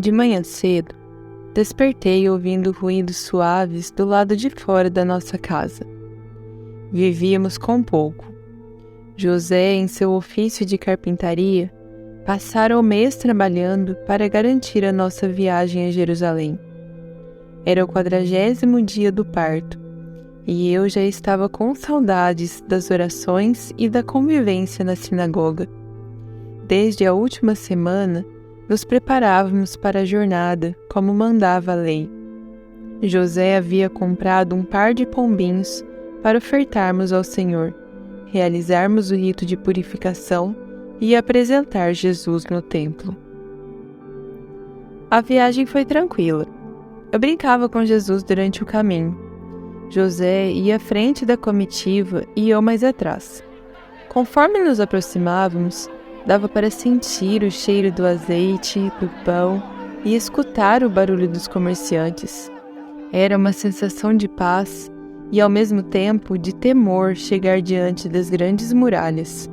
De manhã cedo, despertei ouvindo ruídos suaves do lado de fora da nossa casa. Vivíamos com pouco. José, em seu ofício de carpintaria, passara o mês trabalhando para garantir a nossa viagem a Jerusalém. Era o 40º dia do parto, e eu já estava com saudades das orações e da convivência na sinagoga. Desde a última semana, nos preparávamos para a jornada, como mandava a lei. José havia comprado um par de pombinhos para ofertarmos ao Senhor, realizarmos o rito de purificação e apresentar Jesus no templo. A viagem foi tranquila. Eu brincava com Jesus durante o caminho. José ia à frente da comitiva e eu mais atrás. Conforme nos aproximávamos, dava para sentir o cheiro do azeite, do pão e escutar o barulho dos comerciantes. Era uma sensação de paz e, ao mesmo tempo, de temor chegar diante das grandes muralhas.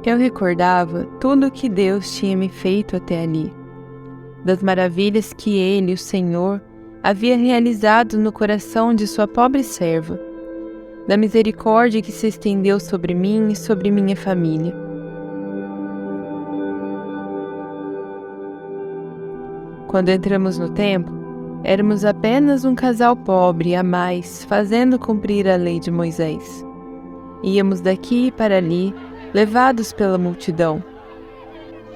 Eu recordava tudo o que Deus tinha me feito até ali, das maravilhas que Ele, o Senhor, havia realizado no coração de sua pobre serva, da misericórdia que se estendeu sobre mim e sobre minha família. Quando entramos no templo, éramos apenas um casal pobre a mais, fazendo cumprir a lei de Moisés. Íamos daqui para ali, levados pela multidão.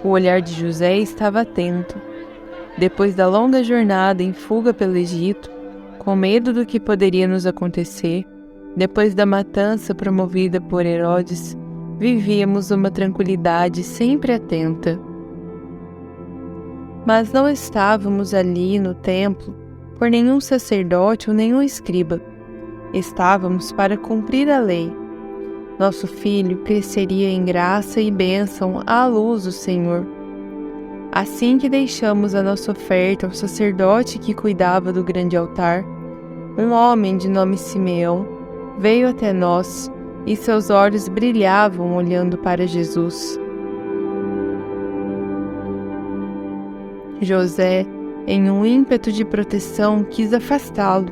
O olhar de José estava atento. Depois da longa jornada em fuga pelo Egito, com medo do que poderia nos acontecer, depois da matança promovida por Herodes, vivíamos uma tranquilidade sempre atenta. Mas não estávamos ali no templo por nenhum sacerdote ou nenhum escriba. Estávamos para cumprir a lei. Nosso filho cresceria em graça e bênção à luz do Senhor. Assim que deixamos a nossa oferta ao sacerdote que cuidava do grande altar, um homem de nome Simeão veio até nós e seus olhos brilhavam olhando para Jesus. José, em um ímpeto de proteção, quis afastá-lo,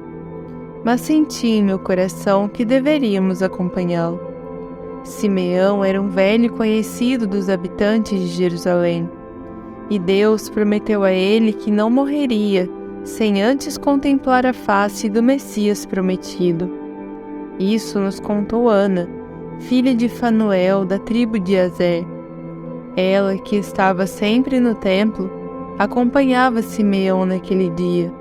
mas senti em meu coração que deveríamos acompanhá-lo. Simeão era um velho conhecido dos habitantes de Jerusalém, e Deus prometeu a ele que não morreria sem antes contemplar a face do Messias prometido. Isso nos contou Ana, filha de Fanuel, da tribo de Aser. Ela, que estava sempre no templo, acompanhava Simeão naquele dia.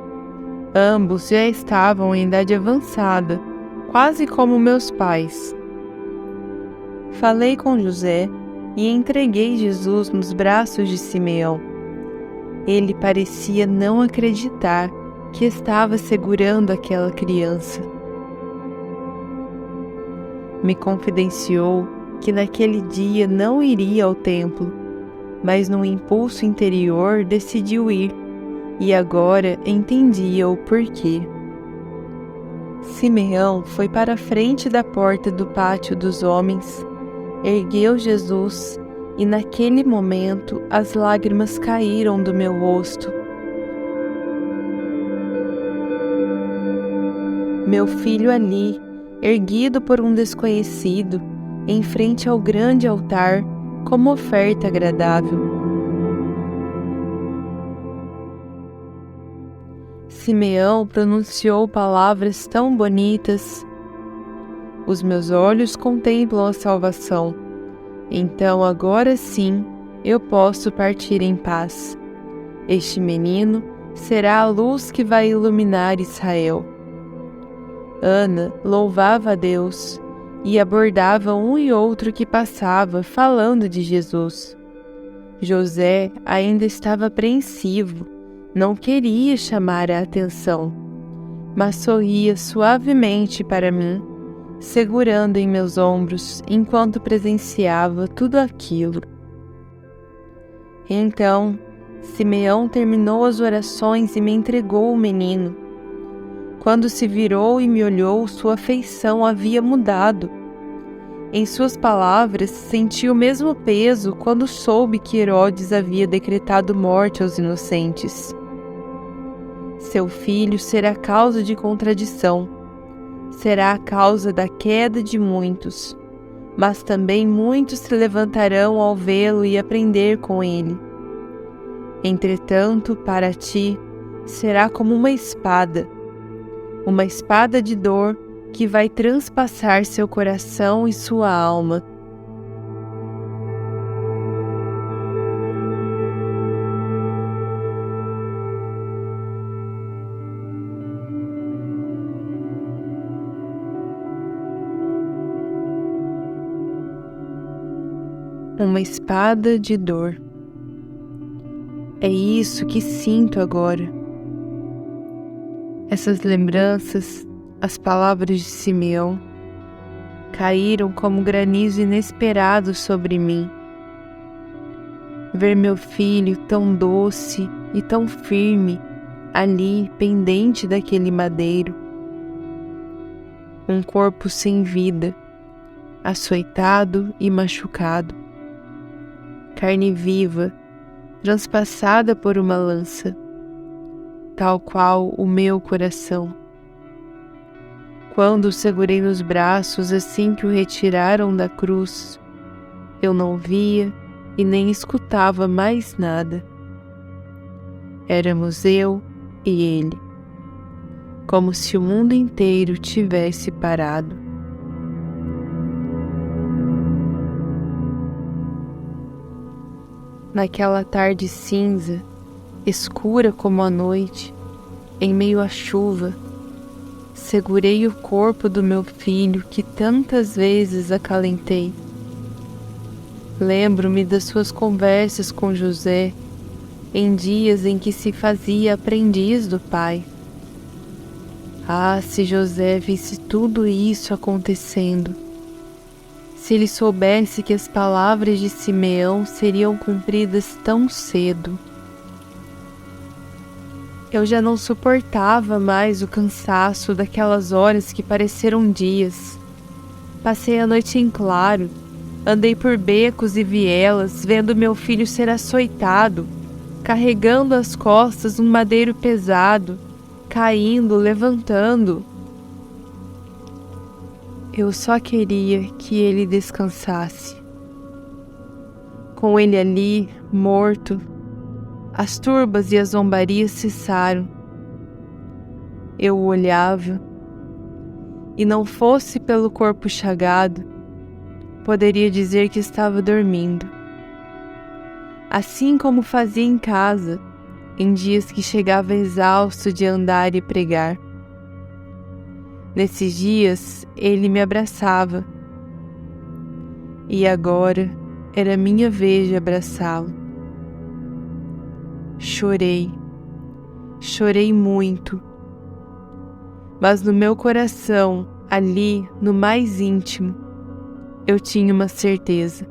Ambos já estavam em idade avançada, quase como meus pais. Falei com José e entreguei Jesus nos braços de Simeão. Ele parecia não acreditar que estava segurando aquela criança. Me confidenciou que naquele dia não iria ao templo, mas num impulso interior decidiu ir, e agora entendia o porquê. Simeão foi para a frente da porta do pátio dos homens, ergueu Jesus, e naquele momento as lágrimas caíram do meu rosto. Meu filho ali, erguido por um desconhecido, em frente ao grande altar, como oferta agradável. Simeão pronunciou palavras tão bonitas. Os meus olhos contemplam a salvação. Então agora sim eu posso partir em paz. Este menino será a luz que vai iluminar Israel. Ana louvava a Deus e abordava um e outro que passava, falando de Jesus. José ainda estava apreensivo, não queria chamar a atenção, mas sorria suavemente para mim, segurando em meus ombros enquanto presenciava tudo aquilo. Então, Simeão terminou as orações e me entregou o menino. Quando se virou e me olhou, sua feição havia mudado. Em suas palavras, senti o mesmo peso quando soube que Herodes havia decretado morte aos inocentes. Seu filho será causa de contradição, será a causa da queda de muitos, mas também muitos se levantarão ao vê-lo e aprender com ele. Entretanto, para ti, será como uma espada de dor que vai transpassar seu coração e sua alma. Uma espada de dor. É isso que sinto agora. Essas lembranças, as palavras de Simeão, caíram como granizo inesperado sobre mim. Ver meu filho tão doce e tão firme ali, pendente daquele madeiro. Um corpo sem vida, açoitado e machucado. Carne viva, transpassada por uma lança, tal qual o meu coração. Quando o segurei nos braços assim que o retiraram da cruz, eu não via e nem escutava mais nada. Éramos eu e ele, como se o mundo inteiro tivesse parado. Naquela tarde cinza, escura como a noite, em meio à chuva, segurei o corpo do meu filho que tantas vezes acalentei. Lembro-me das suas conversas com José, em dias em que se fazia aprendiz do pai. Ah, se José visse tudo isso acontecendo! Se ele soubesse que as palavras de Simeão seriam cumpridas tão cedo. Eu já não suportava mais o cansaço daquelas horas que pareceram dias. Passei a noite em claro, andei por becos e vielas, vendo meu filho ser açoitado, carregando às costas um madeiro pesado, caindo, levantando. Eu só queria que ele descansasse. Com ele ali, morto, as turbas e as zombarias cessaram. Eu o olhava, e não fosse pelo corpo chagado, poderia dizer que estava dormindo. Assim como fazia em casa, em dias que chegava exausto de andar e pregar. Nesses dias, ele me abraçava. E agora era minha vez de abraçá-lo. Chorei muito. Mas no meu coração, ali, no mais íntimo, eu tinha uma certeza.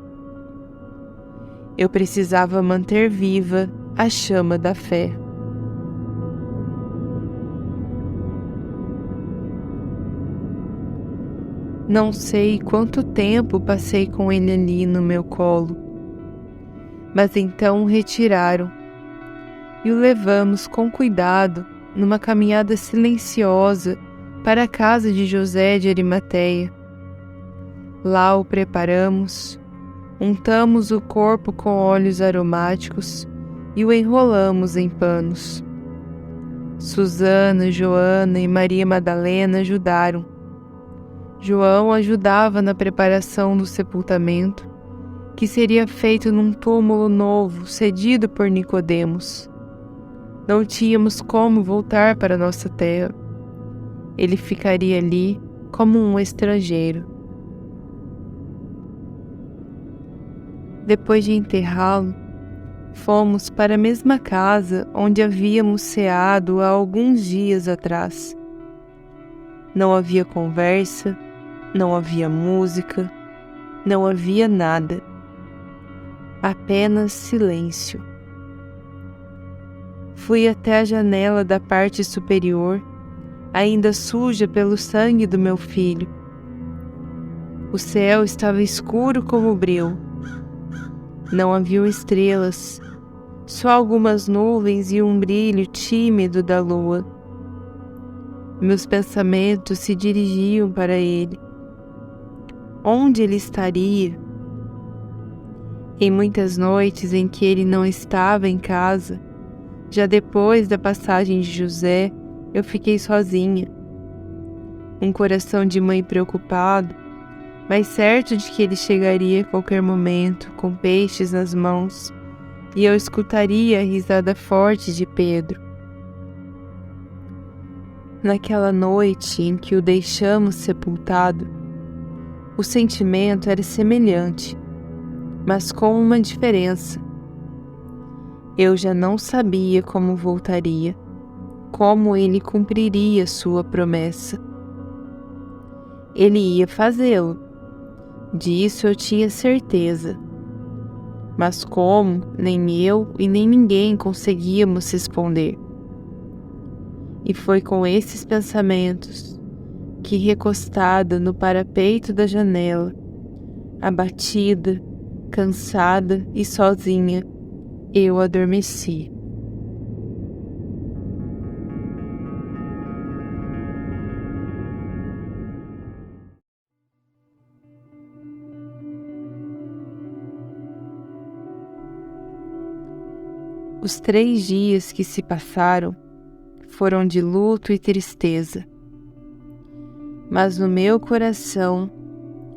Eu precisava manter viva a chama da fé. Não sei quanto tempo passei com ele ali no meu colo, mas então o retiraram e o levamos com cuidado numa caminhada silenciosa para a casa de José de Arimateia. Lá o preparamos, untamos o corpo com óleos aromáticos e o enrolamos em panos. Susana, Joana e Maria Madalena ajudaram. João ajudava na preparação do sepultamento, que seria feito num túmulo novo cedido por Nicodemos. Não tínhamos como voltar para nossa terra. Ele ficaria ali como um estrangeiro. Depois de enterrá-lo, fomos para a mesma casa onde havíamos ceado há alguns dias atrás. Não havia conversa, não havia música, não havia nada. Apenas silêncio. Fui até a janela da parte superior, ainda suja pelo sangue do meu filho. O céu estava escuro como breu. Não haviam estrelas, só algumas nuvens e um brilho tímido da lua. Meus pensamentos se dirigiam para ele. Onde ele estaria? Em muitas noites em que ele não estava em casa, já depois da passagem de José, eu fiquei sozinha. Um coração de mãe preocupado, mas certo de que ele chegaria a qualquer momento, com peixes nas mãos, e eu escutaria a risada forte de Pedro. Naquela noite em que o deixamos sepultado, o sentimento era semelhante, mas com uma diferença. Eu já não sabia como voltaria, como ele cumpriria sua promessa. Ele ia fazê-lo, disso eu tinha certeza. Mas como, nem eu e nem ninguém conseguíamos responder. E foi com esses pensamentos que, recostada no parapeito da janela, abatida, cansada e sozinha, eu adormeci. Os 3 dias que se passaram foram de luto e tristeza, mas no meu coração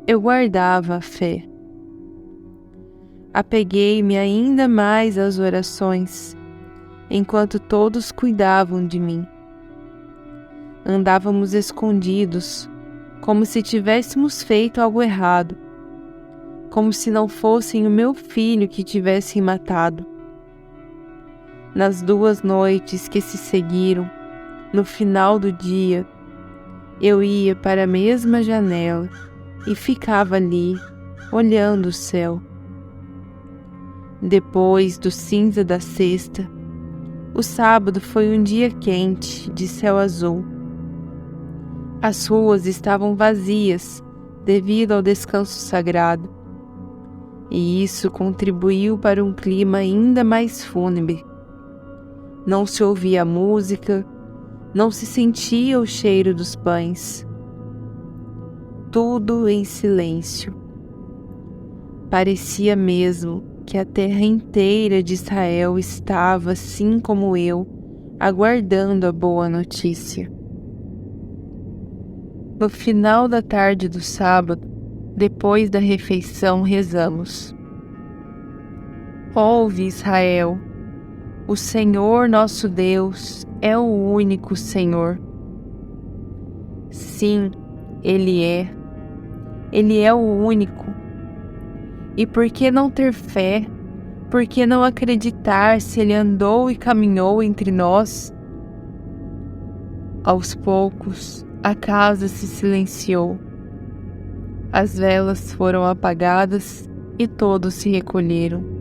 eu guardava a fé. Apeguei-me ainda mais às orações, enquanto todos cuidavam de mim. Andávamos escondidos, como se tivéssemos feito algo errado, como se não fossem o meu filho que tivessem matado. Nas 2 noites que se seguiram, no final do dia, eu ia para a mesma janela e ficava ali, olhando o céu. Depois do cinza da sexta, o sábado foi um dia quente, de céu azul. As ruas estavam vazias devido ao descanso sagrado, e isso contribuiu para um clima ainda mais fúnebre. Não se ouvia música, não se sentia o cheiro dos pães. Tudo em silêncio. Parecia mesmo que a terra inteira de Israel estava, assim como eu, aguardando a boa notícia. No final da tarde do sábado, depois da refeição, rezamos: Ouve, Israel, o Senhor nosso Deus é o único Senhor. Sim, Ele é o único. E por que não ter fé? Por que não acreditar se Ele andou e caminhou entre nós? Aos poucos, a casa se silenciou. As velas foram apagadas e todos se recolheram.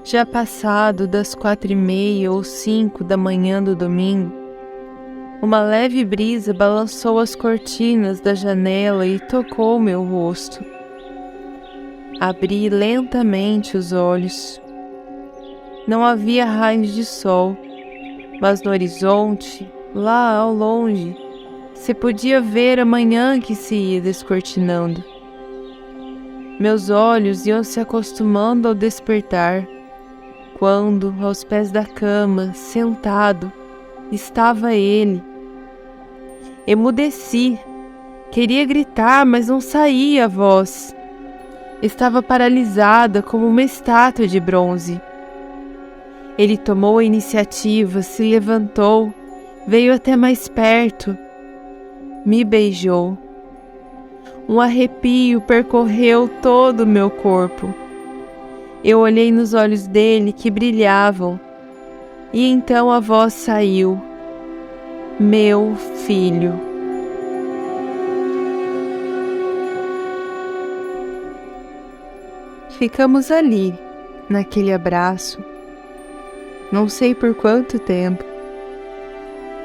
Já passado das 4:30 ou 5 da manhã do domingo, uma leve brisa balançou as cortinas da janela e tocou meu rosto. Abri lentamente os olhos. Não havia raios de sol, mas no horizonte, lá ao longe, se podia ver a manhã que se ia descortinando. Meus olhos iam se acostumando ao despertar, quando, aos pés da cama, sentado, estava ele. Emudeci. Queria gritar, mas não saía a voz. Estava paralisada como uma estátua de bronze. Ele tomou a iniciativa, se levantou, veio até mais perto, me beijou. Um arrepio percorreu todo o meu corpo. Eu olhei nos olhos dele que brilhavam, e então a voz saiu: meu filho. Ficamos ali, naquele abraço, não sei por quanto tempo.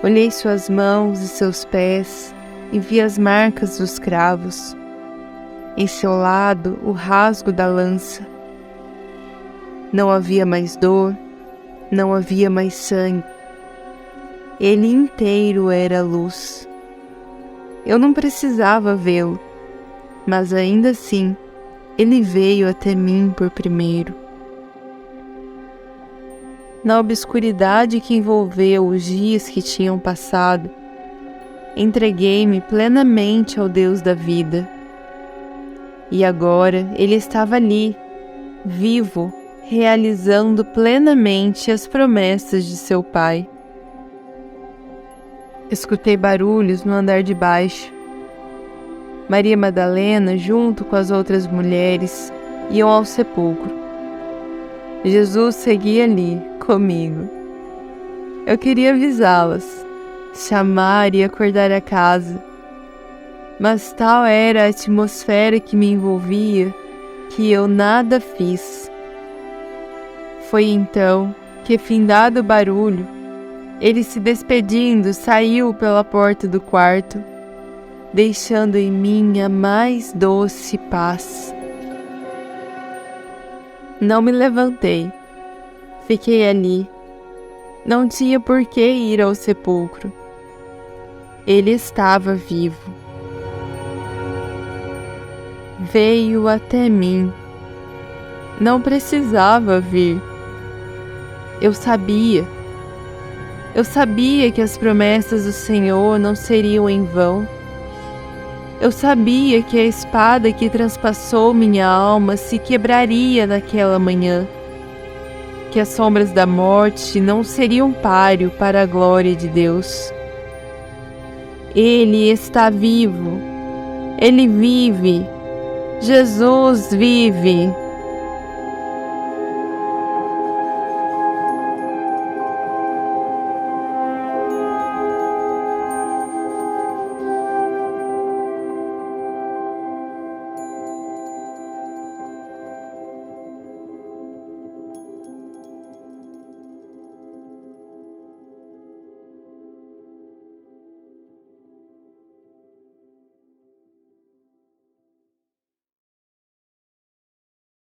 Olhei suas mãos e seus pés e vi as marcas dos cravos. Em seu lado, o rasgo da lança. Não havia mais dor, não havia mais sangue. Ele inteiro era luz. Eu não precisava vê-lo, mas ainda assim, ele veio até mim por primeiro. Na obscuridade que envolveu os dias que tinham passado, entreguei-me plenamente ao Deus da vida. E agora ele estava ali, vivo, realizando plenamente as promessas de seu Pai. Escutei barulhos no andar de baixo. Maria Madalena, junto com as outras mulheres, iam ao sepulcro. Jesus seguia ali, comigo. Eu queria avisá-las, chamar e acordar a casa, mas tal era a atmosfera que me envolvia que eu nada fiz. Foi então que, findado o barulho, ele, se despedindo, saiu pela porta do quarto, deixando em mim a mais doce paz. Não me levantei. Fiquei ali. Não tinha por que ir ao sepulcro. Ele estava vivo. Veio até mim. Não precisava vir. Eu sabia que as promessas do Senhor não seriam em vão. Eu sabia que a espada que transpassou minha alma se quebraria naquela manhã, que as sombras da morte não seriam páreo para a glória de Deus. Ele está vivo. Ele vive. Jesus vive.